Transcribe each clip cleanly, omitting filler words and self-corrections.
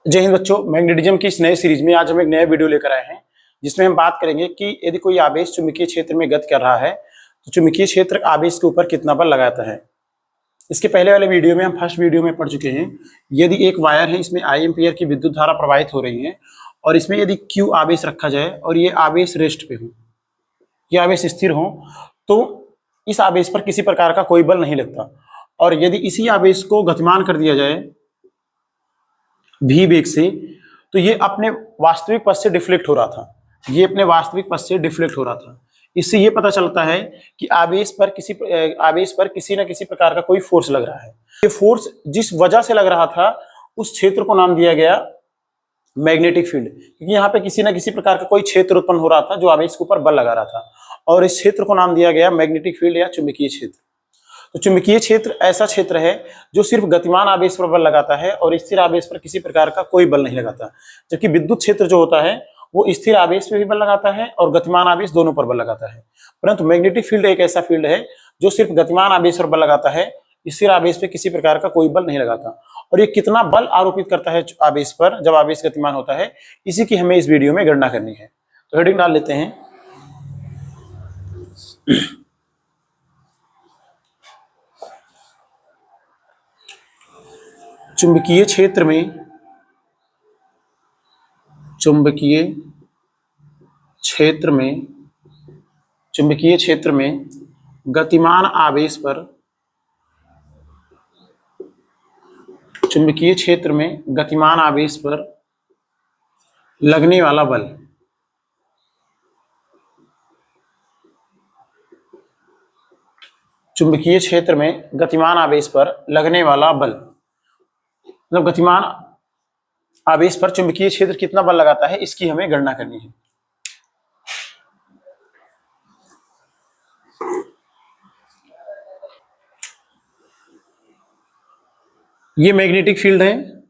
जय हिंद बच्चों, मैग्नेटिज्म की इस नए सीरीज में आज हम एक नया वीडियो लेकर आए हैं जिसमें हम बात करेंगे कि यदि कोई आवेश चुंबकीय क्षेत्र में गति कर रहा है तो चुंबकीय क्षेत्र आवेश के ऊपर कितना बल लगाता है। इसके पहले वाले वीडियो में हम फर्स्ट वीडियो में पढ़ चुके हैं। यदि एक वायर है, इसमें आई एम्पियर की विद्युत धारा प्रवाहित हो रही है और इसमें यदि Q आवेश रखा जाए और ये आवेश रेस्ट पे हो, ये आवेश स्थिर हो, तो इस आवेश पर किसी प्रकार का कोई बल नहीं लगता। और यदि इसी आवेश को गतिमान कर दिया जाए v वेग से, तो ये अपने वास्तविक पथ से डिफ्लेक्ट हो रहा था, ये अपने वास्तविक पथ से डिफ्लेक्ट हो रहा था। इससे ये पता चलता है कि आवेश पर किसी न किसी प्रकार का कोई फोर्स लग रहा है। ये फोर्स जिस वजह से लग रहा था उस क्षेत्र को नाम दिया गया मैग्नेटिक फील्ड, क्योंकि यहाँ पे किसी न किसी प्रकार का कोई क्षेत्र उत्पन्न हो रहा था जो आवेश के ऊपर बल लगा रहा था, और इस क्षेत्र को नाम दिया गया मैग्नेटिक फील्ड या चुंबकीय क्षेत्र। तो चुंबकीय क्षेत्र ऐसा क्षेत्र है जो सिर्फ गतिमान आवेश पर बल लगाता है और स्थिर आवेश पर किसी प्रकार का कोई बल नहीं लगाता। जबकि विद्युत क्षेत्र जो होता है वो स्थिर आवेश पे भी बल लगाता है और गतिमान आवेश दोनों पर बल लगाता है। परंतु मैग्नेटिक फील्ड एक ऐसा फील्ड है जो सिर्फ गतिमान आवेश पर बल लगाता है, स्थिर आवेश पे किसी प्रकार का कोई बल नहीं लगाता। और ये कितना बल आरोपित करता है आवेश पर जब आवेश गतिमान होता है, इसी की हमें इस वीडियो में गणना करनी है। तो हेडिंग डाल लेते हैं। चुंबकीय क्षेत्र में गतिमान आवेश पर लगने वाला बल चुंबकीय क्षेत्र में गतिमान आवेश पर लगने वाला बल, मतलब गतिमान आवेश पर चुंबकीय क्षेत्र कितना बल लगाता है, इसकी हमें गणना करनी है। ये मैग्नेटिक फील्ड है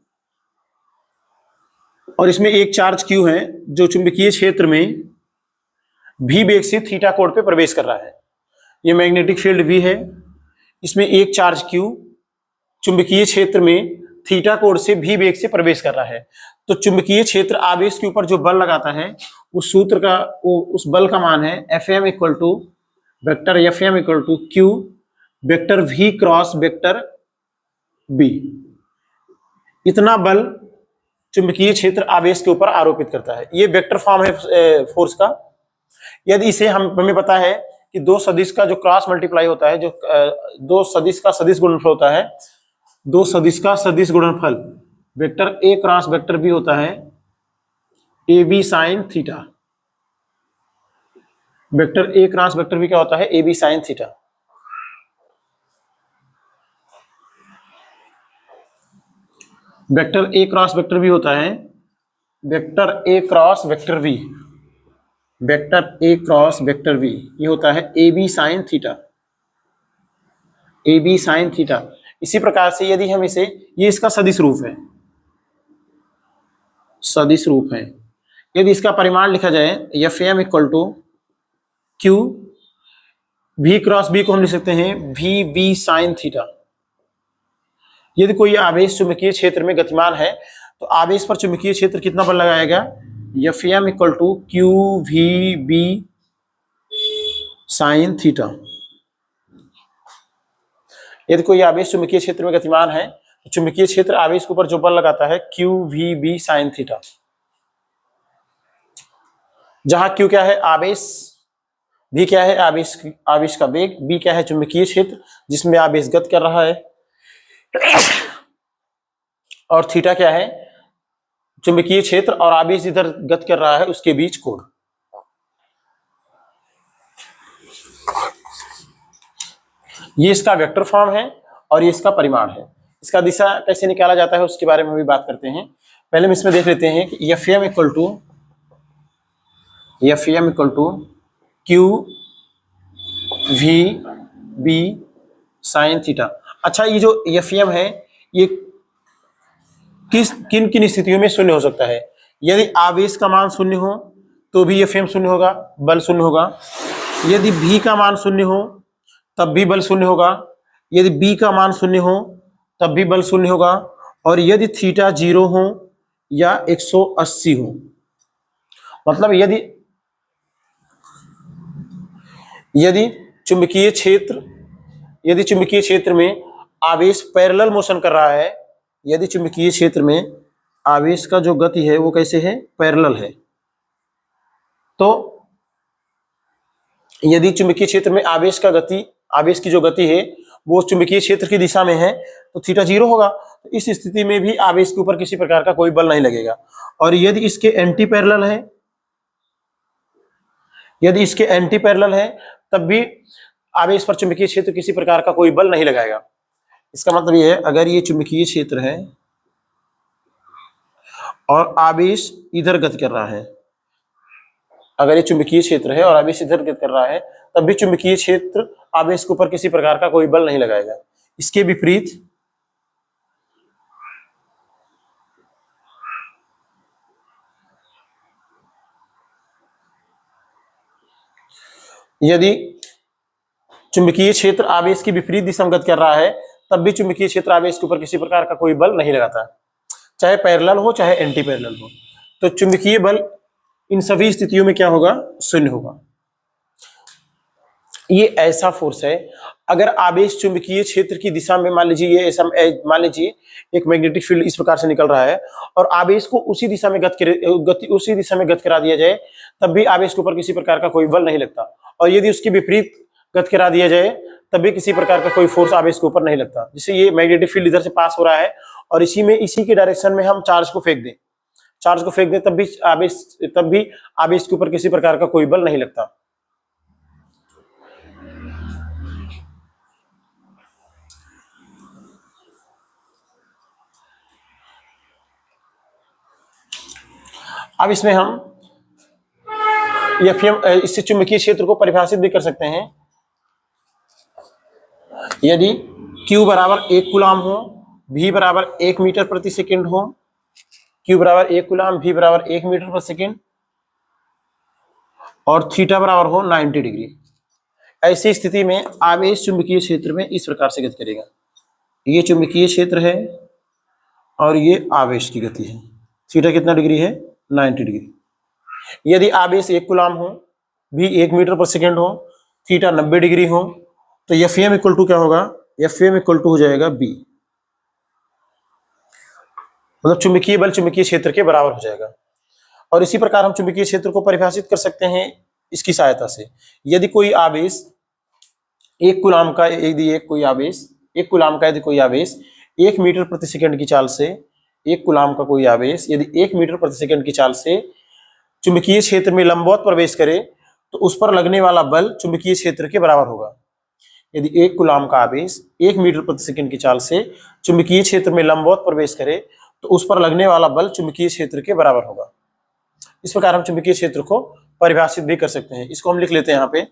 और इसमें एक चार्ज Q है जो चुंबकीय क्षेत्र में v वेग से थीटा कोण पे प्रवेश कर रहा है। ये मैग्नेटिक फील्ड V है, इसमें एक चार्ज Q चुंबकीय क्षेत्र में थीटा कोण से v वेग से प्रवेश कर रहा है। तो चुंबकीय क्षेत्र आवेश के ऊपर जो बल लगाता है उस सूत्र का उस बल का मान है Fm equal to Q vector V cross vector B। इतना बल चुंबकीय क्षेत्र आवेश के ऊपर आरोपित करता है। ये वेक्टर फॉर्म है फोर्स का। यदि इसे हमें पता है कि दो सदिश का जो क्रॉस मल्टीप्लाई होता है, जो दो सदिश का सदिश गुणनफल होता है, दो सदिश का सदिश गुणनफल vector A cross vector B होता है AB sine theta. Vector A cross vector B क्या होता है? AB sine theta. Vector A cross vector B होता है vector A cross vector V, vector A cross vector V ये होता है AB sine theta, AB sine theta. इसी प्रकार से यदि हम इसे, ये इसका सदिश रूप है, सदिश रूप है। यदि इसका परिमाण लिखा जाए Fm equal to Q, V cross B को हम लिख सकते हैं VB साइन थीटा। यदि कोई आवेश चुंबकीय क्षेत्र में गतिमान है तो आवेश पर चुंबकीय क्षेत्र कितना बल लगाएगा? Fm equal to QVB sine theta. यदि कोई आवेश चुंबकीय क्षेत्र में गतिमान है तो चुंबकीय क्षेत्र आवेश के ऊपर जो बल लगाता है QVB साइन थीटा। जहां Q क्या है? आवेश, V क्या है? आवेश का वेग, B क्या है? चुंबकीय क्षेत्र जिसमें आवेश गति कर रहा है, और थीटा क्या है? चुंबकीय क्षेत्र और आवेश इधर गति कर रहा है उसके बीच कोण। ये इसका वेक्टर फॉर्म है और ये इसका परिमाण है। इसका दिशा कैसे निकाला जाता है उसके बारे में भी बात करते हैं। पहले हम इसमें देख लेते हैं कि Fm equal to QVB sine theta. अच्छा, ये जो Fm है ये किन किन स्थितियों में शून्य हो सकता है? यदि आवेश का मान शून्य हो तो भी Fm शून्य होगा, बल शून्य होगा। यदि V का मान शून्य हो तब भी बल शून्य होगा, यदि B का मान शून्य हो तब भी बल शून्य होगा, और यदि थीटा 0 हो या 180 हो। मतलब यदि यदि चुंबकीय क्षेत्र में आवेश पैरेलल मोशन कर रहा है, यदि चुंबकीय क्षेत्र में आवेश का जो गति है वो कैसे है, पैरेलल है, तो यदि चुंबकीय क्षेत्र में आवेश की जो गति है वो चुंबकीय क्षेत्र की दिशा में है तो थीटा 0 होगा। तो इस स्थिति में भी आवेश के ऊपर किसी प्रकार का कोई बल नहीं लगेगा। और यदि इसके एंटी पैरेलल है तब भी आवेश पर चुंबकीय क्षेत्र किसी प्रकार का कोई बल नहीं लगाएगा। इसका मतलब ये है, अगर ये चुंबकीय क्षेत्र है और आवेश इधर गति कर रहा है, अगर ये चुंबकीय क्षेत्र है और आवेश इधर गति कर रहा है, तब भी चुंबकीय क्षेत्र आवेश के ऊपर किसी प्रकार का कोई बल नहीं लगाएगा। इसके विपरीत यदि चुंबकीय क्षेत्र आवेश की विपरीत दिशा में गति कर रहा है, तब भी चुंबकीय क्षेत्र आवेश के ऊपर किसी प्रकार का कोई बल नहीं लगाता, चाहे पैरेलल हो चाहे एंटी पैरेलल हो। तो चुंबकीय बल इन सभी स्थितियों में क्या होगा, शून्य होगा। ये ऐसा फोर्स है, अगर आवेश चुंबकीय क्षेत्र की दिशा में, मान लीजिए ये ऐसा, मान लीजिए एक मैग्नेटिक फील्ड इस प्रकार से निकल रहा है और आवेश को उसी दिशा में गति करा दिया जाए, तब भी आवेश के ऊपर किसी प्रकार का कोई बल नहीं लगता। और यदि उसकी विपरीत गति करा दिया जाए तब भी किसी प्रकार का कोई फोर्स आवेश के ऊपर नहीं लगता। जैसे ये मैग्नेटिक फील्ड इधर से पास हो रहा है और इसी के डायरेक्शन में हम चार्ज को फेंक दें, तब भी आवेश के ऊपर किसी प्रकार का कोई बल नहीं लगता। अब इसमें हम इससे चुंबकीय क्षेत्र को परिभाषित भी कर सकते हैं। यदि Q बराबर 1 कूलाम हो, V बराबर 1 मीटर प्रति सेकंड हो, Q बराबर 1 कूलाम, V बराबर 1 मीटर प्रति सेकंड और थीटा बराबर हो 90 डिग्री, ऐसी स्थिति में आवेश चुंबकीय क्षेत्र में इस प्रकार से गति करेगा। ये चुंबकीय क्षेत्र है और ये आवेश की गति है। थीटा कितना डिग्री है, 90 डिग्री। यदि आवेश 1 कूलाम हो, V 1 मीटर पर सेकेंड हो, थीटा 90 डिग्री हो, तो Fm इक्वल टू क्या होगा, Fm इक्वल टू हो जाएगा B, मतलब चुंबकीय बल चुंबकीय क्षेत्र के बराबर हो जाएगा। और इसी प्रकार हम चुंबकीय क्षेत्र को परिभाषित कर सकते हैं इसकी सहायता से। यदि कोई आवेश 1 कूलाम का यदि कोई आवेश 1 मीटर प्रति सेकंड की चाल से, 1 कूलाम का कोई आवेश यदि 1 मीटर प्रति सेकंड की चाल से चुंबकीय क्षेत्र में लंबवत प्रवेश करे तो उस पर लगने वाला बल चुंबकीय क्षेत्र के बराबर होगा। यदि 1 कूलाम का आवेश 1 मीटर प्रति सेकंड की चाल से चुंबकीय क्षेत्र में लंबवत प्रवेश करे तो उस पर लगने वाला बल चुंबकीय क्षेत्र के बराबर होगा। इस प्रकार हम चुंबकीय क्षेत्र को परिभाषित भी कर सकते हैं। इसको हम लिख लेते हैं यहाँ पे।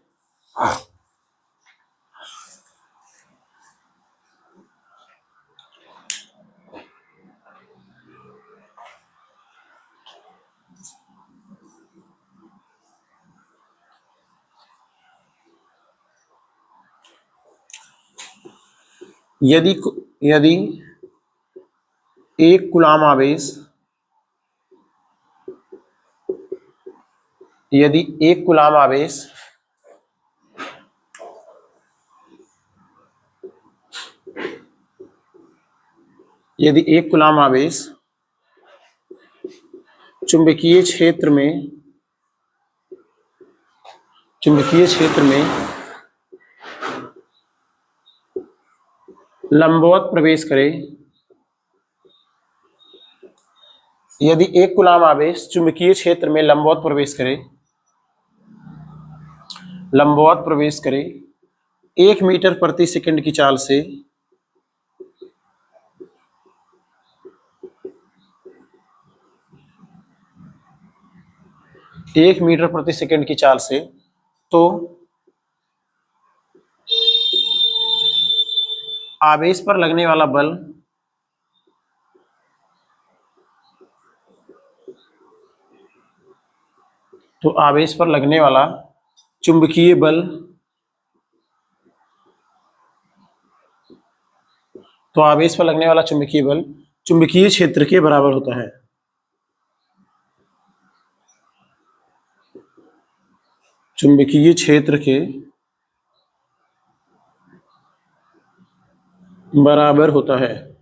यदि 1 कूलाम आवेश, यदि 1 कूलाम आवेश चुंबकीय क्षेत्र में लंबवत प्रवेश करे, यदि 1 कूलाम आवेश चुंबकीय क्षेत्र में लंबवत प्रवेश करे 1 मीटर प्रति सेकंड की चाल से, तो आवेश पर लगने वाला बल चुंबकीय बल चुंबकीय क्षेत्र के बराबर होता है। चुंबकीय क्षेत्र के बराबर होता है।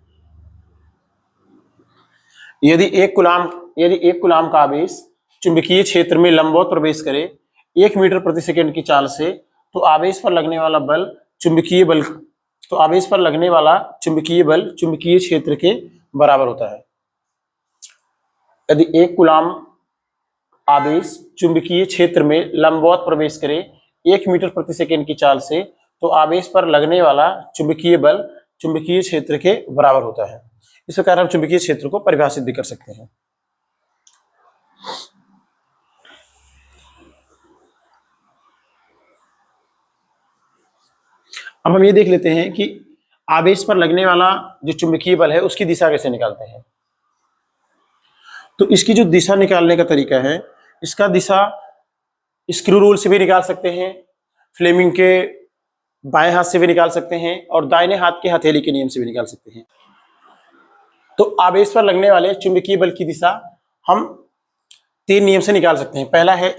यदि एक कूलाम का आवेश चुंबकीय क्षेत्र में लंबवत प्रवेश करे 1 मीटर प्रति सेकंड की चाल से, तो आवेश पर लगने वाला बल चुंबकीय बल चुंबकीय क्षेत्र के बराबर होता है। यदि एक कूलाम आवेश चुंबकीय क्षेत्र में लंबवत प्रवेश करे 1 मीटर प्रति सेकंड की चाल से, तो आवेश पर लगने वाला चुंबकीय बल चुंबकीय क्षेत्र के बराबर होता है। इस प्रकार हम चुंबकीय क्षेत्र को परिभाषित भी कर सकते हैं। अब हम ये देख लेते हैं कि आवेश पर लगने वाला जो चुंबकीय बल है उसकी दिशा कैसे निकालते हैं। तो इसकी जो दिशा निकालने का तरीका है, इसका दिशा स्क्रू रूल से भी निकाल सकते हैं, फ्लेमिंग के बाएं हाथ से भी निकाल सकते हैं और दाहिने हाथ के हथेली के नियम से भी निकाल सकते हैं। तो आवेश पर लगने वाले चुंबकीय बल की दिशा हम 3 नियम से निकाल सकते हैं। पहला है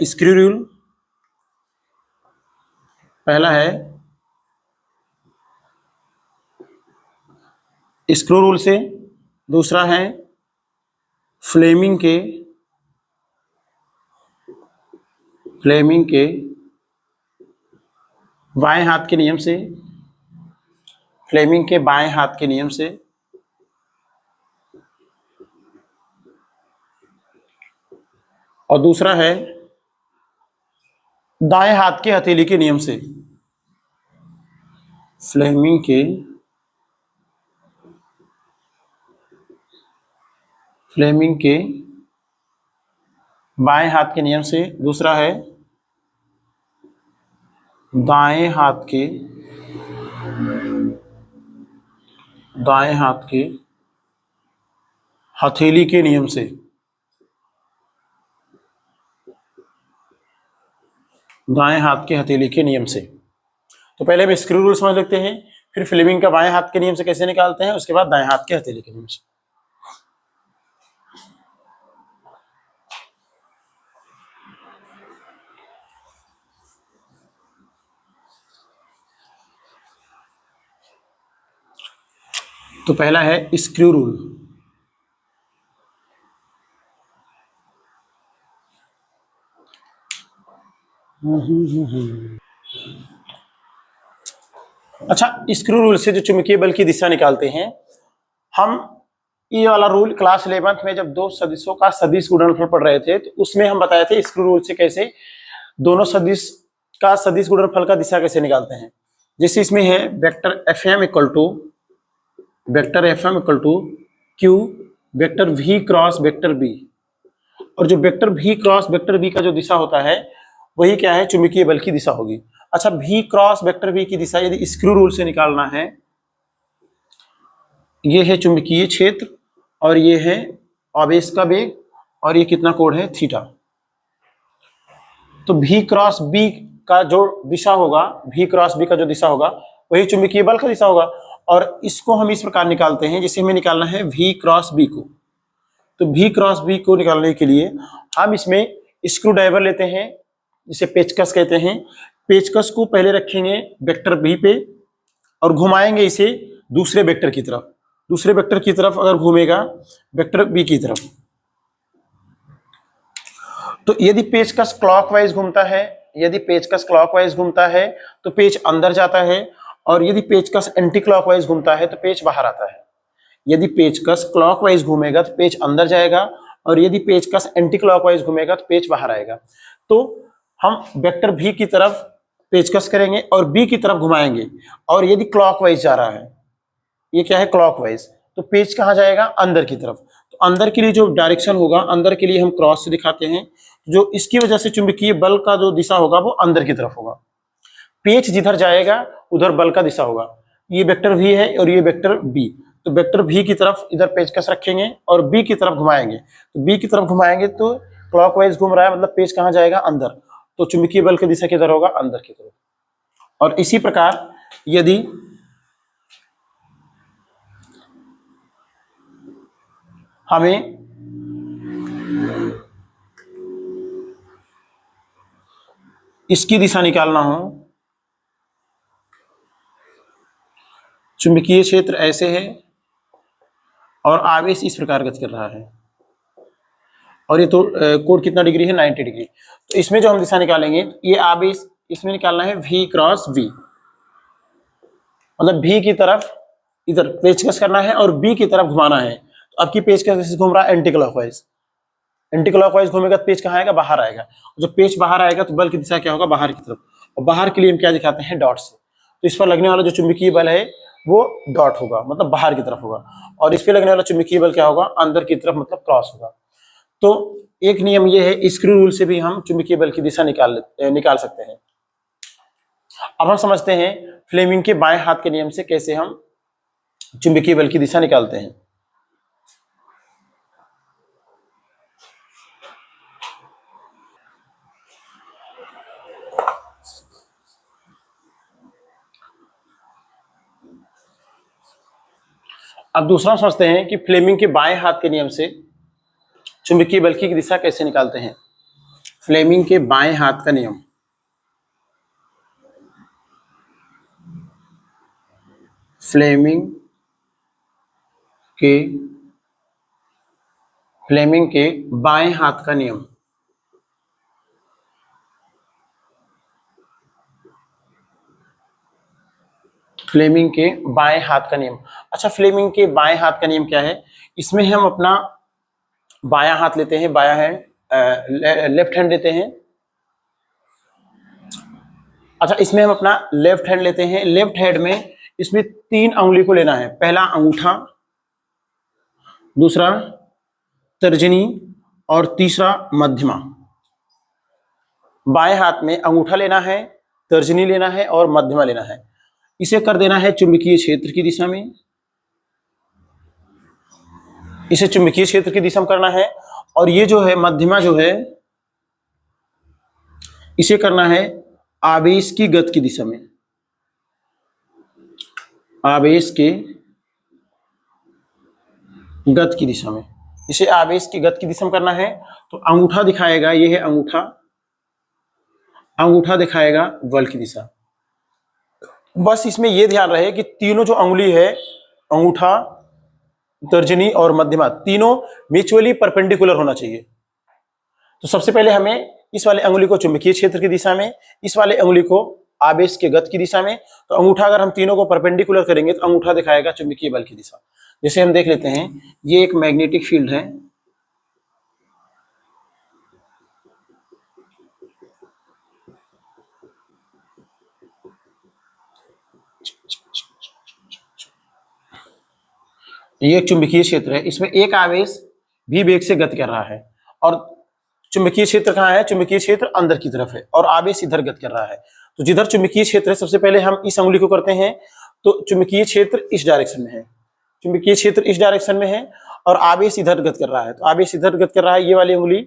स्क्रू रूल से, दूसरा है फ्लेमिंग के बाएं हाथ के नियम से, और दूसरा है दाएं हाथ के हथेली के नियम से। फ्लेमिंग के बाएं हाथ के नियम से, दूसरा है दाएं हाथ के हथेली के नियम से। तो पहले हम स्क्रू रूल समझ लेते हैं, फिर फ्लेमिंग का बाएं हाथ के नियम से कैसे निकालते हैं, उसके बाद दाएं हाथ के हथेली के नियम से। तो पहला है स्क्रू रूल। अच्छा, स्क्रू रूल से जो चुंबकीय बल की दिशा निकालते हैं हम, ये वाला रूल क्लास 11th में जब दो सदिशों का सदिश गुणनफल पढ़ रहे थे, तो उसमें हम बताए थे स्क्रू रूल से कैसे दोनों सदिश का सदिश गुणनफल का दिशा कैसे निकालते हैं। जैसे इसमें है vector FM equal to Q vector V cross vector B, और जो vector V cross vector B का जो दिशा होता है वही क्या है, चुंबकीय बल की दिशा होगी। अच्छा, वी क्रॉस वेक्टर बी की दिशा यदि स्क्रू रूल से निकालना है, ये है चुंबकीय क्षेत्र और ये है आवेश का वेग और ये कितना कोण है, थीटा। तो वी क्रॉस बी का जो दिशा होगा, वही चुंबकीय बल का दिशा होगा। और इसको हम इस प्रकार निकालते हैं, जैसे हमें निकालना है वी क्रॉस बी को। तो वी क्रॉस बी को निकालने के लिए हम इसमें स्क्रू ड्राइवर लेते हैं, जिसे पेचकस कहते हैं। पेचकस को पहले रखेंगे वेक्टर बी पे और घुमाएंगे इसे दूसरे वेक्टर की तरफ। अगर घूमेगा वेक्टर बी की तरफ, तो यदि पेचकस क्लॉकवाइज घूमता है तो पेच अंदर जाता है, और यदि पेचकस एंटी क्लॉकवाइज घूमता है तो पेच बाहर आता है। यदि पेचकस क्लॉकवाइज घूमेगा तो पेच अंदर जाएगा, और यदि पेचकस एंटी क्लॉकवाइज घूमेगा तो पेच बाहर आएगा। तो हम वेक्टर भी की तरफ पेचकस करेंगे और बी की तरफ घुमाएंगे, और यदि क्लॉकवाइज जा रहा है, ये क्या है क्लॉकवाइज, तो पेच कहाँ जाएगा, अंदर की तरफ। तो अंदर के लिए जो डायरेक्शन होगा, अंदर के लिए हम क्रॉस से दिखाते हैं, जो इसकी वजह से चुंबकीय बल का जो दिशा होगा वो अंदर की तरफ होगा। पेच जिधर जाएगा उधर बल का दिशा होगा। ये वेक्टर वी है और ये वेक्टर बी, तो वेक्टर वी की तरफ इधर पेचकस रखेंगे और बी की तरफ घुमाएंगे। तो बी की तरफ घुमाएंगे तो क्लॉकवाइज घूम रहा है, मतलब पेच कहाँ जाएगा, अंदर। तो चुंबकीय बल की दिशा किधर होगा, अंदर की तरफ। और इसी प्रकार यदि हमें इसकी दिशा निकालना हो, चुंबकीय क्षेत्र ऐसे है और आवेश इस प्रकार गति कर रहा है, और ये तो कोण कितना डिग्री है, 90 डिग्री। तो इसमें जो हम दिशा निकालेंगे, ये आवेश इसमें निकालना है v क्रॉस v, मतलब v की तरफ इधर पेचकस करना है और b की तरफ घुमाना है। तो अब की पेचकस घूम रहा है एंटी क्लॉकवाइज, एंटी क्लॉकवाइज घूमेगा तो पेच कहाँ आएगा, बाहर आएगा। जब पेच बाहर आएगा तो बल की दिशा क्या होगा, बाहर की तरफ, और बाहर के लिए हम क्या दिखाते हैं, डॉट से। तो इस पर लगने वाला जो चुंबकीय बल है वो डॉट होगा, मतलब बाहर की तरफ होगा, और इस पे लगने वाला चुंबकीय बल क्या होगा, अंदर की तरफ, मतलब क्रॉस होगा। तो एक नियम ये है, स्क्रू रूल से भी हम चुंबकीय बल की दिशा निकाल सकते हैं। अब हम समझते हैं फ्लेमिंग के बाएं हाथ के नियम से कैसे हम चुंबकीय बल की दिशा निकालते हैं। अब दूसरा समझते हैं कि फ्लेमिंग के बाएं हाथ के नियम से चुंबकीय बल की दिशा कैसे निकालते हैं। फ्लेमिंग के बाएं हाथ का नियम, फ्लेमिंग के बाएं हाथ का नियम, फ्लेमिंग के बाएं हाथ का नियम। अच्छा, फ्लेमिंग के बाएं हाथ का नियम क्या है, इसमें हम अपना बायां हाथ लेते हैं, बायां हैंड, लेफ्ट हैंड लेते हैं। अच्छा, इसमें हम अपना लेफ्ट हैंड लेते हैं। लेफ्ट हैंड में इसमें 3 अंगुली को लेना है, पहला अंगूठा, दूसरा तर्जनी और तीसरा मध्यमा। बाएं हाथ में अंगूठा लेना है, तर्जनी लेना है और मध्यमा लेना है। इसे कर देना है चुंबकीय क्षेत्र की दिशा में, इसे चुंबकीय क्षेत्र की दिशा में करना है। और ये जो है मध्यमा जो है, इसे करना है आवेश की गति की दिशा में, आवेश के गति की दिशा में, इसे आवेश की गति की दिशा में करना है। तो अंगूठा दिखाएगा, ये है अंगूठा, अंगूठा दिखाएगा बल की दिशा। बस इसमें यह ध्यान रहे कि तीनों जो अंगुली है, अंगूठा, तर्जनी और मध्यमा, तीनों म्यूचुअली परपेंडिकुलर होना चाहिए। तो सबसे पहले हमें इस वाले अंगुली को चुंबकीय क्षेत्र की दिशा में, इस वाले अंगुली को आवेश के गति की दिशा में। तो अंगूठा अगर हम तीनों को परपेंडिकुलर करेंगे तो अंगूठा दिखाएगा चुंबकीय बल की दिशा। जैसे हम देख लेते हैं, ये एक मैग्नेटिक फील्ड है, ये एक चुंबकीय क्षेत्र है, इसमें एक आवेश भी वेग से गति कर रहा है, और चुंबकीय क्षेत्र कहाँ है, चुंबकीय क्षेत्र अंदर की तरफ है और आवेश इधर गति कर रहा है। तो जिधर चुंबकीय क्षेत्र है, सबसे पहले हम इस अंगुली को करते हैं, तो चुंबकीय क्षेत्र इस डायरेक्शन में है, चुंबकीय क्षेत्र इस डायरेक्शन में है और आवेश इधर गति कर रहा है। तो आवेश इधर गति कर रहा है, ये वाली अंगुली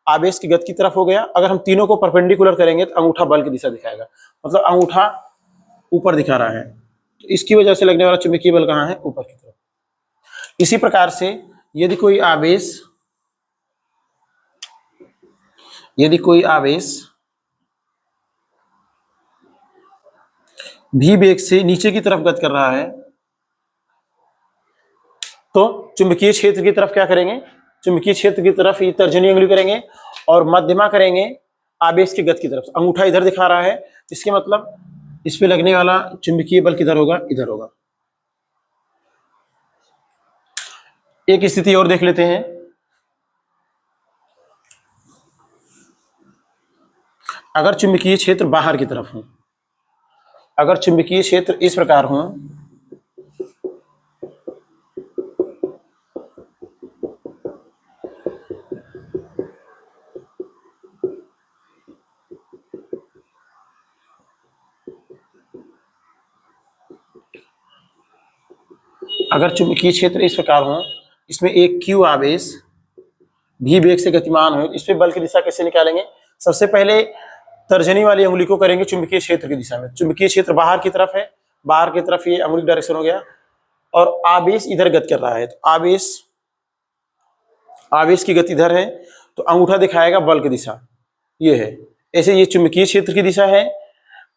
आवेश की गति की तरफ हो गया। अगर हम तीनों को परपेंडिकुलर करेंगे तो अंगूठा बल की दिशा दिखाएगा, मतलब अंगूठा ऊपर दिखा रहा है, तो इसकी वजह से लगने वाला चुंबकीय बल कहाँ है, ऊपर की तरफ। इसी प्रकार से यदि कोई आवेश भी वेग से नीचे की तरफ गति कर रहा है, तो चुंबकीय क्षेत्र की तरफ क्या करेंगे, चुंबकीय क्षेत्र की तरफ ये तर्जनी अंगुली करेंगे और मध्यमा करेंगे आवेश की गति की तरफ। अंगूठा इधर दिखा रहा है, इसके मतलब इस पे लगने वाला चुंबकीय बल किधर होगा, इधर होगा। एक स्थिति और देख लेते हैं। अगर चुंबकीय क्षेत्र बाहर की तरफ हो, अगर चुंबकीय क्षेत्र इस प्रकार हो, अगर चुंबकीय क्षेत्र इस प्रकार हो, इसमें एक क्यू आवेश भी वेग से गतिमान हो, इस पे बल की दिशा कैसे निकालेंगे। सबसे पहले तर्जनी वाली अंगुली को करेंगे चुंबकीय क्षेत्र की दिशा में। चुंबकीय क्षेत्र बाहर की तरफ है, बाहर की तरफ ये अंगुली डायरेक्शन हो गया और आवेश इधर गति कर रहा है, तो आवेश की गति इधर है, तो अंगूठा दिखाएगा बल की दिशा, ये है। ऐसे ये चुंबकीय क्षेत्र की दिशा है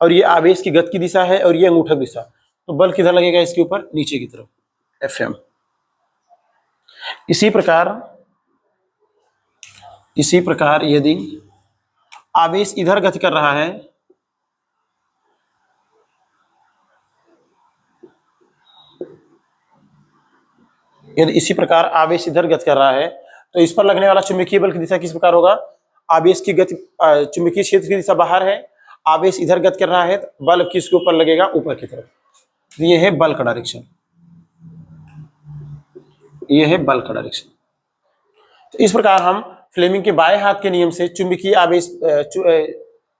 और ये आवेश की गति की दिशा है और ये अंगूठक दिशा। तो बल किधर लगेगा इसके ऊपर? नीचे की तरफ, Fm। इसी प्रकार यदि आवेश इधर गति कर रहा है, यदि इसी प्रकार आवेश इधर गति कर रहा है तो इस पर लगने वाला चुंबकीय बल की दिशा किस प्रकार होगा? आवेश की गति, चुंबकीय क्षेत्र की दिशा बाहर है, आवेश इधर गति कर रहा है, तो बल किसके ऊपर लगेगा? ऊपर की तरफ। तो ये है बल का डायरेक्शन, ये है बल का डायरेक्शन। तो इस प्रकार हम फ्लेमिंग के बाएं हाथ के नियम से चुंबकीय आवेश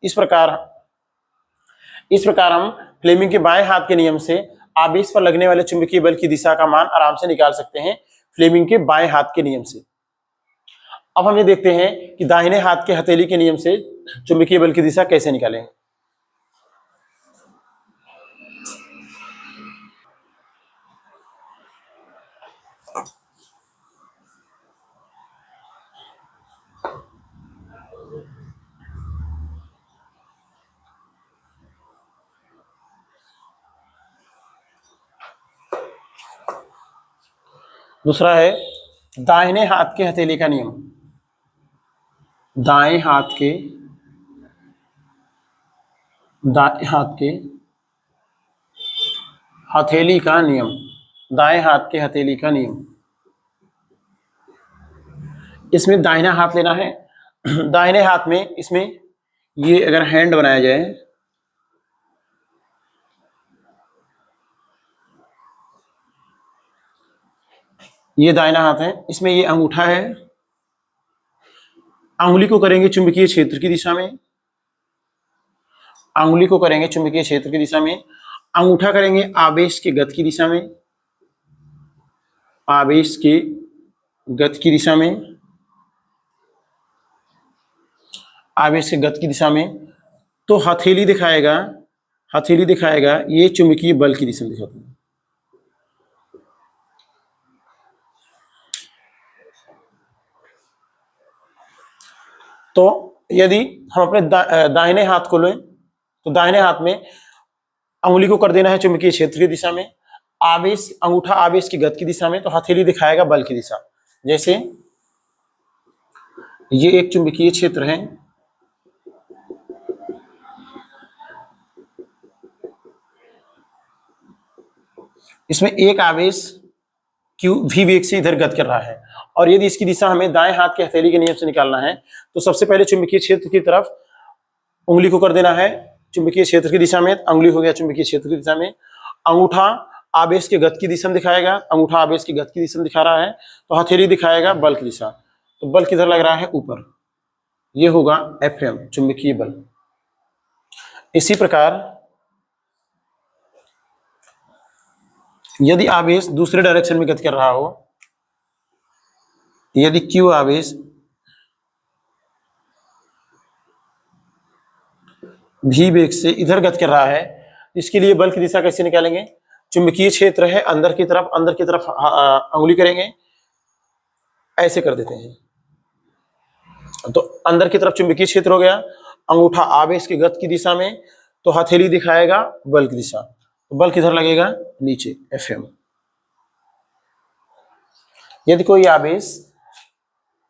इस प्रकार हम फ्लेमिंग के बाएं हाथ के नियम से आवेश पर लगने वाले चुंबकीय बल की दिशा का मान आराम से निकाल सकते हैं फ्लेमिंग के बाएं हाथ के नियम से। अब हम ये देखते हैं कि दाहिने हाथ के हथेली के नियम से चुंबकीय बल की दिशा कैसे निकालें। दूसरा है दाहिने हाथ के हथेली का नियम। दाएं हाथ के हथेली का नियम, दाएं हाथ के हथेली का नियम। इसमें दाहिना हाथ लेना है। दाहिने हाथ में इसमें ये अगर हैंड बनाया जाए, ये दाहिना हाथ है, इसमें ये अंगूठा है, अंगुली को करेंगे चुंबकीय क्षेत्र की दिशा में, अंगुली को करेंगे चुंबकीय क्षेत्र की दिशा में, अंगूठा करेंगे आवेश की गति की दिशा में, आवेश की गति की दिशा में, आवेश की गति की दिशा में। तो हथेली दिखाएगा ये चुंबकीय बल की दिशा में दिखाता है। तो यदि हम अपने दाहिने हाथ को लें तो दाहिने हाथ में अंगुली को कर देना है चुंबकीय क्षेत्र की दिशा में, अंगूठा आवेश की गति की दिशा में, तो हथेली दिखाएगा बल की दिशा। जैसे ये एक चुंबकीय क्षेत्र है, इसमें एक आवेश Q v वेग से इधर गति कर रहा है और यदि इसकी दिशा हमें दाएं हाथ के हथेली के नियम से निकालना है तो सबसे पहले चुंबकीय क्षेत्र की तरफ उंगली को कर देना है चुंबकीय क्षेत्र की दिशा में, अंगुली हो गया चुंबकीय क्षेत्र की दिशा में, अंगूठा आवेश की गति की दिशा में दिखाएगा, अंगूठा आवेश की गति की दिशा में दिखा रहा है, तो हथेली दिखाएगा बल की दिशा। तो बल किधर लग रहा है? ऊपर। ये होगा Fm, चुंबकीय बल। इसी प्रकार यदि आवेश दूसरे डायरेक्शन में गति कर रहा हो, यदि Q आवेश v वेग से इधर गति कर रहा है, इसके लिए बल की दिशा कैसे निकालेंगे? चुंबकीय क्षेत्र है अंदर की तरफ अंगुली करेंगे, ऐसे कर देते हैं, तो अंदर की तरफ चुंबकीय क्षेत्र हो गया, अंगूठा आवेश की गति की दिशा में, तो हथेली दिखाएगा बल की दिशा। तो बल किधर लगेगा? नीचे, Fm। यदि कोई आवेश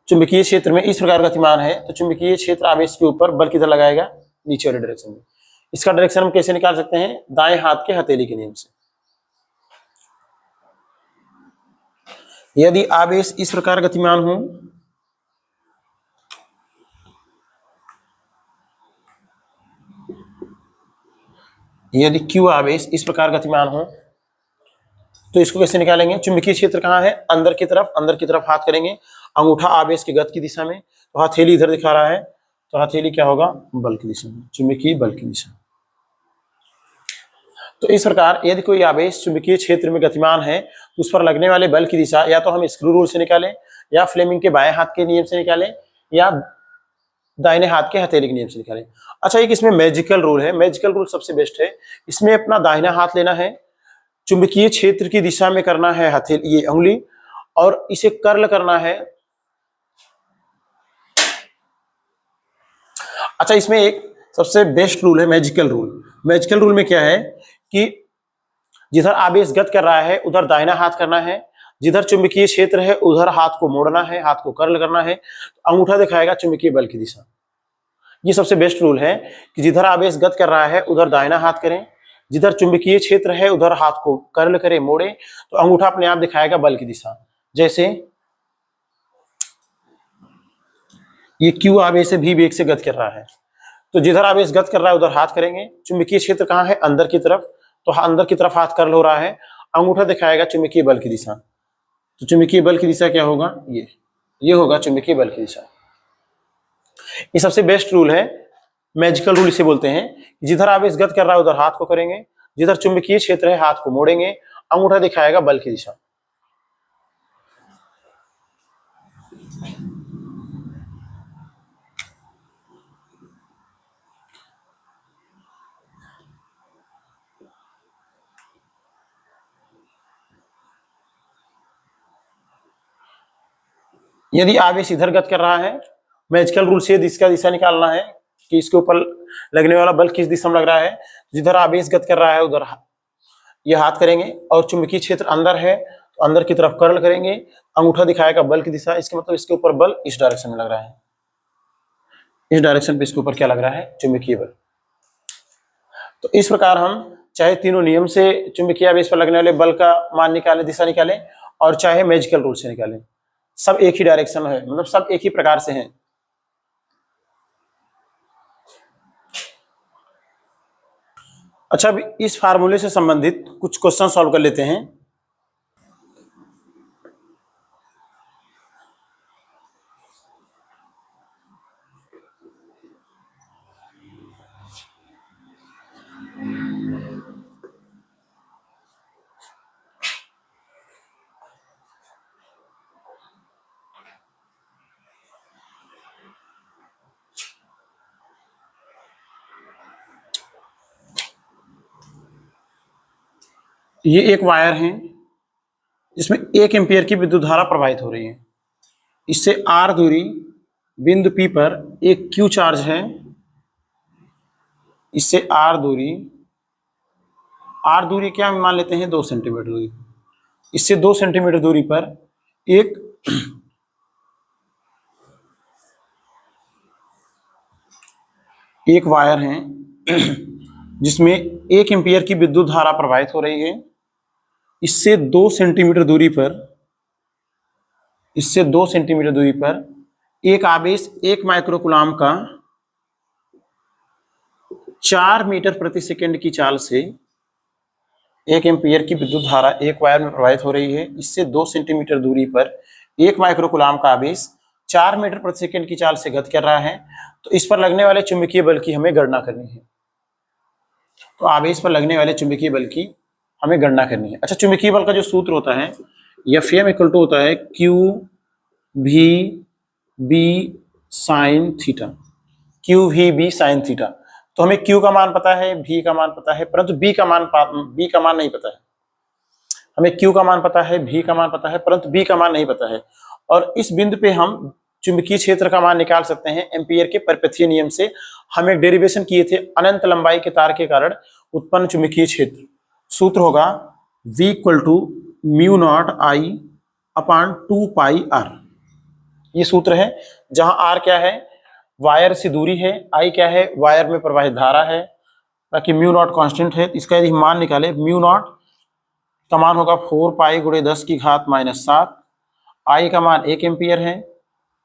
चुंबकीय क्षेत्र में इस प्रकार गतिमान है तो चुंबकीय क्षेत्र आवेश के ऊपर बल किधर लगाएगा? नीचे वाले डायरेक्शन में। इसका डायरेक्शन हम कैसे निकाल सकते हैं? दाएं हाथ के हथेली के नियम से। यदि आवेश इस प्रकार गतिमान हो, यदि Q आवेश इस प्रकार गतिमान हो तो इसको कैसे निकालेंगे? चुंबकीय क्षेत्र कहाँ है? अंदर की तरफ हाथ करेंगे, अंगूठा आवेश की गति की दिशा में, तो हथेली इधर दिखा रहा है, तो हथेली क्या होगा? बल की दिशा में, चुंबकीय बल की दिशा। तो इस प्रकार यदि कोई आवेश चुंबकीय क्षेत्र में गतिमान है तो उस पर लगने वाले बल की दिशा या तो हम स्क्रू रूल से निकालें, या फ्लेमिंग के बाएं हाथ के नियम से निकालें, या दाहिने हाथ के हथेली के नियम से निकालें। अच्छा, एक इसमें मैजिकल रूल है, मैजिकल रूल सबसे बेस्ट है। इसमें अपना दाहिना हाथ लेना है, चुंबकीय क्षेत्र की दिशा में करना है हथेली, ये उंगली, और इसे कर्ल करना है। अच्छा, इसमें एक सबसे बेस्ट रूल है मैजिकल रूल। मैजिकल रूल में क्या है कि जिधर आवेश गत कर रहा है उधर दाहिना हाथ करना है, जिधर चुंबकीय क्षेत्र है उधर हाथ को मोड़ना है, हाथ को कर्ल करना है, अंगूठा दिखाएगा चुंबकीय बल की दिशा। ये सबसे बेस्ट रूल है कि जिधर आवेश गत कर रहा है उधर दाहिना हाथ करें, जिधर चुंबकीय क्षेत्र है उधर हाथ को कर्ल करें, मोड़े, तो अंगूठा अपने आप दिखाएगा बल की दिशा। जैसे ये क्यू आवेश भी वेग से गत कर रहा है, तो जिधर आवेश गत कर रहा है उधर हाथ करेंगे। चुंबकीय क्षेत्र कहाँ है? अंदर की तरफ, तो अंदर की तरफ हाथ कर्ल हो रहा है, अंगूठा दिखाएगा चुंबकीय बल की दिशा। तो चुंबकीय बल की दिशा क्या होगा? ये होगा चुंबकीय बल की दिशा। ये सबसे बेस्ट रूल है, मैजिकल रूल इसे बोलते हैं। जिधर आवेश गत कर रहा है उधर हाथ को करेंगे, जिधर चुंबकीय क्षेत्र है हाथ को मोड़ेंगे, अंगूठा दिखाएगा बल की दिशा। यदि आवेश इधर गत कर रहा है, मैजिकल रूल से इसका दिशा निकालना है कि इसके ऊपर लगने वाला बल किस दिशा में लग रहा है। जिधर आवेश गत कर रहा है उधर ये हाथ करेंगे, और चुंबकीय क्षेत्र अंदर है तो अंदर की तरफ कर्ल करेंगे, अंगूठा दिखाएगा बल की दिशा। इसके मतलब इसके ऊपर बल इस डायरेक्शन में लग रहा है, इस डायरेक्शन पे इसके ऊपर क्या लग रहा है? चुंबकीय बल। तो इस प्रकार हम चाहे तीनों नियम से चुंबकीय आवेश पर लगने वाले बल का मान निकालें, दिशा निकालें, और चाहे मैजिकल रूल से निकालें, सब एक ही डायरेक्शन है, मतलब सब एक ही प्रकार से हैं। अच्छा, अब इस फार्मूले से संबंधित कुछ क्वेश्चन सॉल्व कर लेते हैं। ये एक वायर है जिसमें 1 एम्पीयर की विद्युत धारा प्रवाहित हो रही है। इससे R दूरी बिंदु P पर एक Q चार्ज है। इससे R दूरी क्या मान लेते हैं? 2 सेंटीमीटर दूरी। इससे 2 सेंटीमीटर दूरी पर एक वायर है जिसमें 1 एम्पीयर की विद्युत धारा प्रवाहित हो रही है। इससे 2 सेंटीमीटर दूरी पर एक आवेश 1 माइक्रोकूलम का 4 मीटर प्रति सेकंड की चाल से 1 एम्पीयर की विद्युत धारा एक वायर में प्रवाहित हो रही है। इससे 2 सेंटीमीटर दूरी पर 1 माइक्रोकूलम का आवेश 4 मीटर प्रति सेकंड की चाल से गति कर रहा है। तो इस पर लगने वाले चुंबकीय बल की हमें गणना करनी है। तो आवेश पर लगने वाले चुंबकीय बल की हमें गणना करनी है। अच्छा, चुंबकीय बल का जो सूत्र होता है Fm इक्वल टू होता है Q V B sine theta, Q V B sign theta. तो हमें Q का मान पता है, V का मान पता है, परंतु B का मान नहीं पता है। हमें Q का मान पता है, V का मान पता है, परंतु B का मान नहीं पता है। और इस बिंदु पे हम चुंबकीय क्षेत्र का मान निकाल सकते हैं एम्पीयर के परिपथीय नियम से। हम एक डेरिवेशन किए थे अनंत लंबाई के तार के कारण उत्पन्न चुंबकीय क्षेत्र। सूत्र होगा V equal to mu naught I upon 2 pi R। ये सूत्र है, जहां R क्या है? वायर से दूरी है, I क्या है? वायर में प्रवाहित धारा है, बाकी म्यू नॉट कांस्टेंट है। इसका यदि मान निकाले, म्यू नॉट का मान होगा 4 पाई गुणे 10 की घात -7, I का मान 1 एम्पियर है,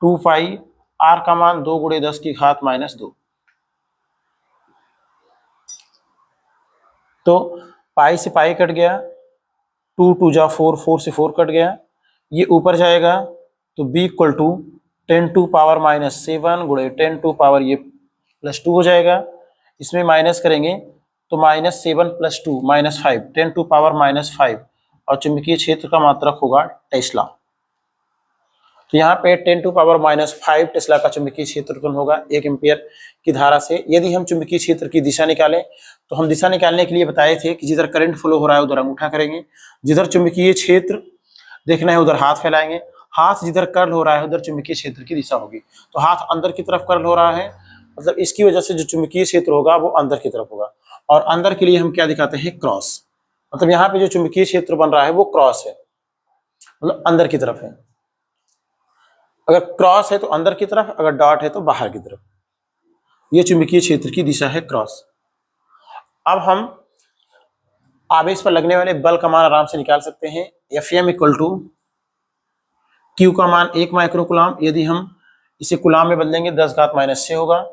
2 पाई, R का मान 2 गुणे 10 की घात -2। तो पाई से पाई कट गया, 2 2 जा 4, 4 से 4 कट गया, ये ऊपर जाएगा तो B equal to 10 to power -7 गुणे 10 टू पावर ये +2 हो जाएगा। इसमें माइनस करेंगे तो -7 + 2 -5, 10 टू पावर -5, और चुंबकीय क्षेत्र का मात्रक होगा टेस्ला। तो यहाँ पे 10 टू पावर -5 टेस्ला का चुंबकीय क्षेत्र उत्पन्न होगा 1 एम्पीयर की धारा से। यदि हम चुंबकीय क्षेत्र की दिशा निकालें तो हम दिशा निकालने के लिए बताए थे कि जिधर करंट फ्लो हो रहा है उधर अंगूठा करेंगे, जिधर चुंबकीय क्षेत्र देखना है उधर हाथ फैलाएंगे, हाथ जिधर कर्ल हो रहा है उधर चुंबकीय क्षेत्र की दिशा होगी। तो हाथ अंदर की तरफ कर्ल हो रहा है मतलब इसकी वजह से जो चुंबकीय क्षेत्र होगा वो अंदर की तरफ होगा, और अंदर के लिए हम क्या दिखाते हैं, क्रॉस। मतलब यहाँ पे जो चुंबकीय क्षेत्र बन रहा है वो क्रॉस है, मतलब अंदर की तरफ है। अगर क्रॉस है तो अंदर की तरफ, अगर डॉट है तो बाहर की तरफ। ये चुंबकीय क्षेत्र की दिशा है, क्रॉस। अब हम आवेश पर लगने वाले बल का मान आराम से निकाल सकते हैं। Fm इक्वल टू Q का मान 1 माइक्रोकुलाम, यदि हम इसे कुलाम में बदलेंगे 10⁻⁻6 होगा।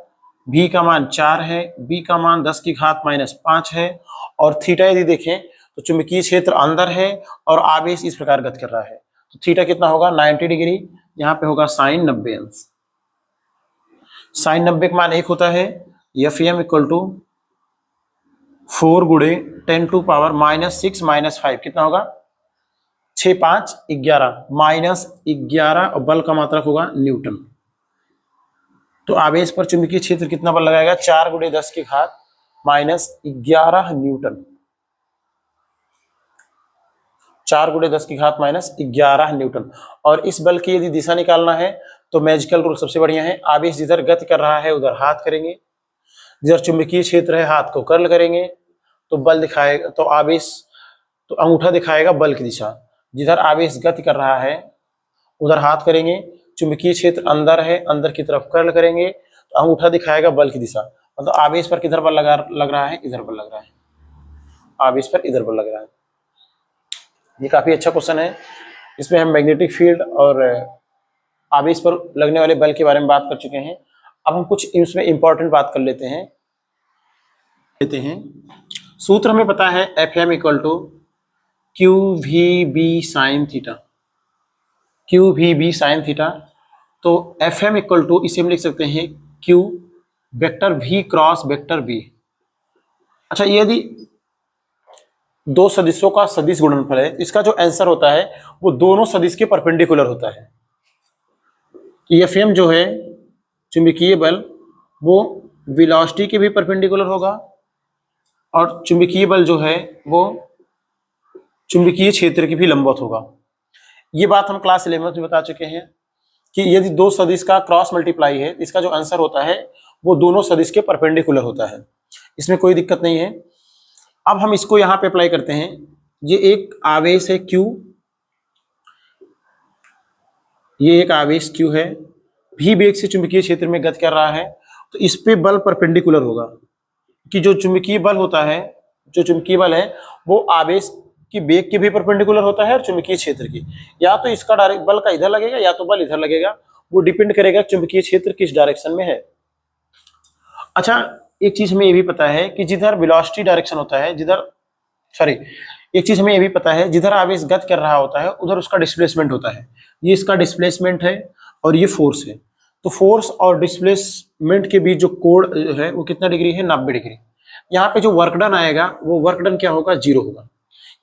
V का मान 4 है, B का मान 10⁻5 है, और थीटा यदि देखें तो चुंबकीय क्षेत्र अंदर है और आवेश इस प्रकार गति कर रहा है, तो थीटा कितना होगा, 90 डिग्री। यहाँ पे होगा साइन 90 अंश। साइन 90 का मान 1 होता है। Fm इक्वल टू 4 गुणे 10⁻⁻6 - 5 कितना होगा, 6 5 11 -11, और बल का मात्रक होगा न्यूटन। तो आवेश पर चुंबकीय क्षेत्र कितना बल लगाएगा, 4 गुणे 10⁻⁻11 न्यूटन। 4 गुणे 10⁻⁻11 न्यूटन। और इस बल की यदि दिशा निकालना है तो मैजिकल रूल सबसे बढ़िया है। आवेश जिधर गति कर रहा है उधर हाथ करेंगे, जिधर चुंबकीय क्षेत्र है हाथ को कर्ल करेंगे, तो बल दिखाएगा, तो आवेश, तो अंगूठा दिखाएगा बल की दिशा। जिधर आवेश गति कर रहा है उधर हाथ करेंगे, चुंबकीय क्षेत्र अंदर है, अंदर की तरफ कर्ल करेंगे, तो अंगूठा दिखाएगा बल की दिशा। मतलब आवेश पर किधर बल लग रहा है, इधर बल लग रहा है, आवेश पर इधर बल लग रहा है। ये काफी अच्छा क्वेश्चन है। इसमें हम मैग्नेटिक फील्ड और आवेश पर लगने वाले बल के बारे में बात कर चुके हैं। अब हम कुछ इसमें इंपॉर्टेंट बात कर लेते हैं। सूत्र हमें पता है, Fm equal to QVB sine theta, QVB sine theta. तो Fm इक्वल टू, इसे हम लिख सकते हैं Q vector V cross vector B। अच्छा, यदि दो सदिशों का सदिश गुणनफल है, इसका जो आंसर होता है वो दोनों सदिश के परपेंडिकुलर होता है। Fm जो है चुंबकीय बल, वो वेलोसिटी के भी परपेंडिकुलर होगा, और चुंबकीय बल जो है वो चुंबकीय क्षेत्र के भी लंबवत होगा। ये बात हम क्लास 11 में बता चुके हैं कि यदि दो सदिश का क्रॉस मल्टीप्लाई है, इसका जो आंसर होता है वो दोनों सदिश के परपेंडिकुलर होता है। इसमें कोई दिक्कत नहीं है। अब हम इसको यहाँ पे अप्लाई करते हैं। ये एक आवेश है Q, ये एक आवेश Q है, भी वेग से चुंबकीय क्षेत्र में गति कर रहा है, तो इस पे बल परपेंडिकुलर होगा। कि जो चुंबकीय बल होता है, जो चुंबकीय बल है वो आवेश की वेग के भी परपेंडिकुलर होता है और चुंबकीय क्षेत्र की। या तो इसका डायरेक्ट बल का इधर लगेगा या तो बल इधर लगेगा, वो डिपेंड करेगा चुंबकीय क्षेत्र किस डायरेक्शन में है। अच्छा, एक चीज हमें ये भी पता है कि जिधर वेलोसिटी डायरेक्शन होता है, एक चीज हमें ये भी पता है, जिधर आवेश गति कर रहा होता है उधर उसका डिस्प्लेसमेंट होता है। ये इसका डिस्प्लेसमेंट है और ये फोर्स है। तो फोर्स और डिस्प्लेसमेंट के बीच जो कोण है वो कितना डिग्री है, 90 डिग्री। यहाँ पे जो वर्क डन आएगा वो वर्क डन क्या होगा, 0 होगा,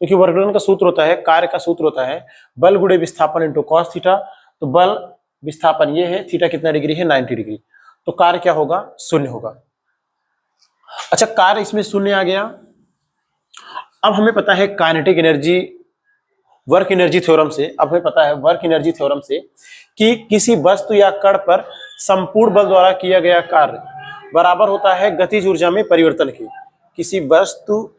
क्योंकि वर्क डन का सूत्र होता है, कार्य का सूत्र होता है बल गुणे विस्थापन इंटू कॉस थीटा। तो बल विस्थापन ये है, थीटा कितना डिग्री है, 90 डिग्री, तो कार्य क्या होगा, 0 होगा। अच्छा, कार्य इसमें 0 आ गया। अब हमें पता है kinetic energy, work energy theorem से, अब हमें पता है वर्क एनर्जी थ्योरम से कि किसी वस्तु या कण पर संपूर्ण बल द्वारा किया गया कार्य बराबर होता है गतिज ऊर्जा में परिवर्तन के। किसी वस्तु,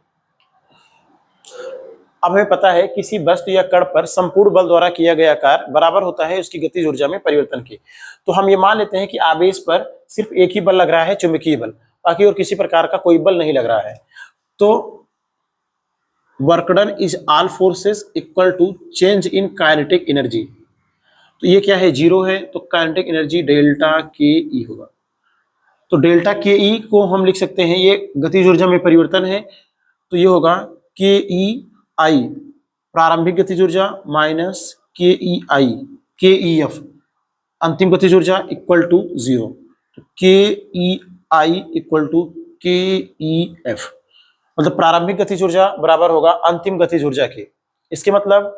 अब हमें पता है किसी वस्तु या कण पर संपूर्ण बल द्वारा किया गया कार्य बराबर होता है उसकी गतिज ऊर्जा में परिवर्तन के। तो हम ये मान लेते हैं कि आवेश पर सिर्फ एक ही बल लग रहा है, चुंबकीय बल, बाकी और किसी प्रकार का कोई बल नहीं लग रहा है। तो work done is all forces equal to change in kinetic energy. तो ये क्या है, 0 है, तो काइनेटिक एनर्जी डेल्टा के ई होगा। तो डेल्टा के ई को हम लिख सकते हैं, ये गतिज ऊर्जा में परिवर्तन है, तो ये होगा के ई आई प्रारंभिक गतिज ऊर्जा माइनस के ई आई के ई एफ अंतिम गतिज ऊर्जा इक्वल टू 0। के ई आई इक्वल टू के ई एफ, मतलब प्रारंभिक गतिज ऊर्जा बराबर होगा अंतिम गतिज ऊर्जा के। इसके मतलब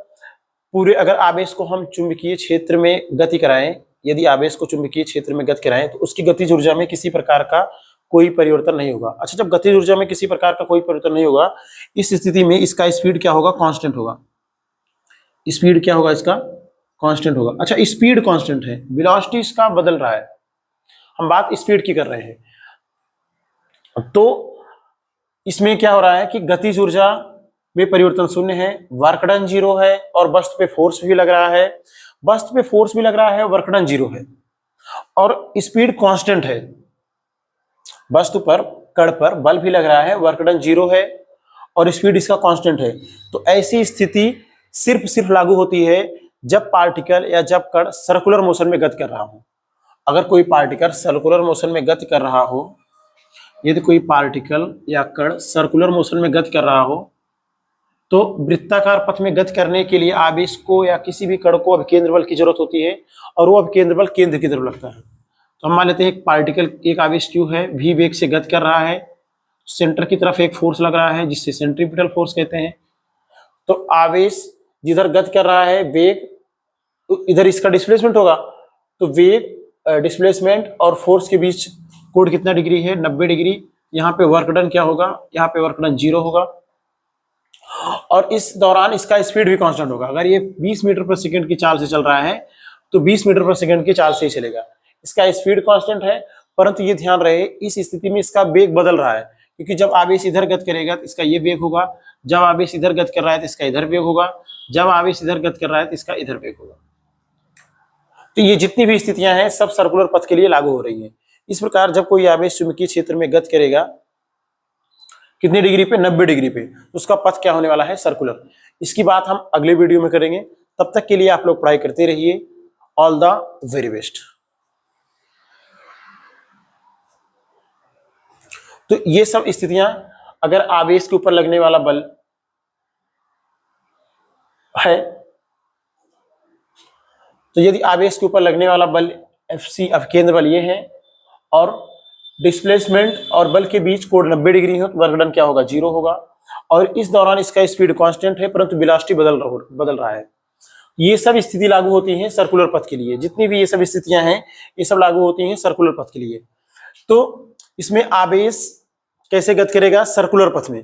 पूरे, अगर आवेश को हम चुंबकीय क्षेत्र में गति कराएं, यदि आवेश को चुंबकीय क्षेत्र में गति कराएं तो उसकी गतिज ऊर्जा में किसी प्रकार का कोई परिवर्तन नहीं होगा। अच्छा, जब गतिज ऊर्जा में किसी प्रकार का कोई परिवर्तन नहीं होगा, इस स्थिति में इसका स्पीड क्या होगा, कांस्टेंट होगा। स्पीड क्या होगा, इसका कांस्टेंट होगा। अच्छा, स्पीड कांस्टेंट है, वेलोसिटी इसका बदल रहा है, हम बात स्पीड की कर रहे हैं। तो इसमें क्या हो रहा है कि गतिज ऊर्जा में परिवर्तन शून्य है, वर्क डन 0 है और वस्तु पे फोर्स भी लग रहा है, वस्तु पे फोर्स भी लग रहा है, वर्क डन 0 है और स्पीड कांस्टेंट है। वस्तु पर कण पर बल भी लग रहा है, वर्क डन 0 है और स्पीड इसका कांस्टेंट है। तो ऐसी स्थिति सिर्फ लागू होती है जब पार्टिकल या जब कण सर्कुलर मोशन में गति कर रहा हो। अगर कोई पार्टिकल सर्कुलर मोशन में गति कर रहा हो, यदि कोई पार्टिकल या कण सर्कुलर मोशन में गति कर रहा हो तो वृत्ताकार पथ में गति करने के लिए आवेश को या किसी भी कण को अभिकेंद्र बल की जरूरत होती है और वो अभिकेंद्र बल केंद्र की तरफ लगता है। तो हम मान लेते हैं एक पार्टिकल, एक आवेश क्यू है, v वेग से गति कर रहा है, सेंटर की तरफ एक फोर्स लग रहा है जिससे सेंट्रीपिटल फोर्स कहते हैं। तो आवेश जिधर गति कर रहा है वेग, तो इधर इसका डिस्प्लेसमेंट होगा, तो वेग डिस्प्लेसमेंट और फोर्स के बीच कोण कितना डिग्री है, 90 डिग्री। यहाँ पे वर्क डन क्या होगा, यहाँ पे वर्क डन 0 होगा और इस दौरान इसका स्पीड भी कांस्टेंट होगा। अगर ये 20 मीटर पर सेकंड की चाल से चल रहा है तो 20 मीटर पर सेकंड की चाल से ही चलेगा। इसका स्पीड कांस्टेंट है, परंतु ये ध्यान रहे इस स्थिति में इसका वेग बदल रहा है, क्योंकि जब आवेश इधर गति करेगा तो इसका ये वेग होगा, जब आवेश इधर गति कर रहा है तो इसका इधर वेग होगा, जब आवेश इधर गति कर रहा है तो इसका इधर वेग होगा। तो ये जितनी भी स्थितियां हैं सब सर्कुलर पथ के लिए लागू हो रही है। इस प्रकार जब कोई आवेश चुंबकीय क्षेत्र में गति करेगा कितने डिग्री पे, 90 डिग्री पे, तो उसका पथ क्या होने वाला है, सर्कुलर। इसकी बात हम अगले वीडियो में करेंगे। तब तक के लिए आप लोग पढ़ाई करते रहिए। All the very best. तो ये सब स्थितियां, अगर आवेश के ऊपर लगने वाला बल है, तो यदि आवेश के ऊपर लगने वाला बल Fc अभिकेंद्र बल ये है और डिस्प्लेसमेंट और बल के बीच कोण 90 डिग्री हो तो वर्क डन क्या होगा, 0 होगा और इस दौरान इसका स्पीड कांस्टेंट है परंतु वेलोसिटी बदल रहा है। ये सब स्थिति लागू होती हैं सर्कुलर पथ के लिए। जितनी भी ये सब स्थितियां हैं ये सब लागू होती हैं सर्कुलर पथ के लिए। तो इसमें आवेश कैसे गति करेगा, सर्कुलर पथ में,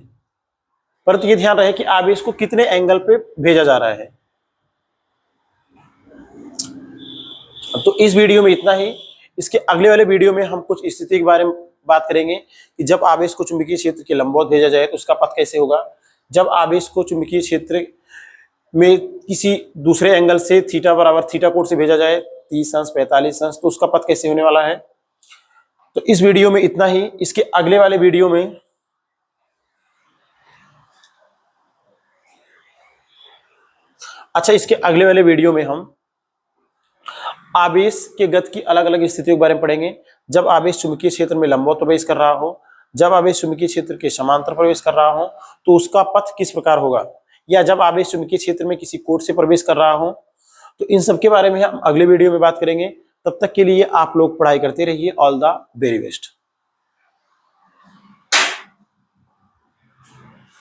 परंतु ये ध्यान रहे कि आवेश को कितने एंगल पे भेजा जा रहा है। तो इस वीडियो में इतना ही। इसके अगले वाले वीडियो में हम कुछ स्थिति के बारे में बात करेंगे कि जब आवेश को चुंबकीय क्षेत्र के लंबवत भेजा जाए तो उसका पथ कैसे होगा, जब आवेश को चुंबकीय क्षेत्र में किसी दूसरे एंगल से थीटा बराबर थीटा कोण से भेजा जाए 30 अंश 45 अंश, तो उसका पथ कैसे होने वाला है। तो इस वीडियो में इतना ही। इसके अगले वाले वीडियो में इसके अगले वाले वीडियो में हम आवेश के गति की अलग अलग स्थितियों के बारे में पढ़ेंगे। जब आवेश चुंबकीय क्षेत्र में लंबवत प्रवेश कर रहा हो, जब आवेश चुंबकीय क्षेत्र के समांतर प्रवेश कर रहा हो तो उसका पथ किस प्रकार होगा, या जब आवेश चुंबकीय क्षेत्र में किसी कोण से प्रवेश कर रहा हो, तो इन सब के बारे में हम अगले वीडियो में बात करेंगे। तब तक के लिए आप लोग पढ़ाई करते रहिए। All the very best.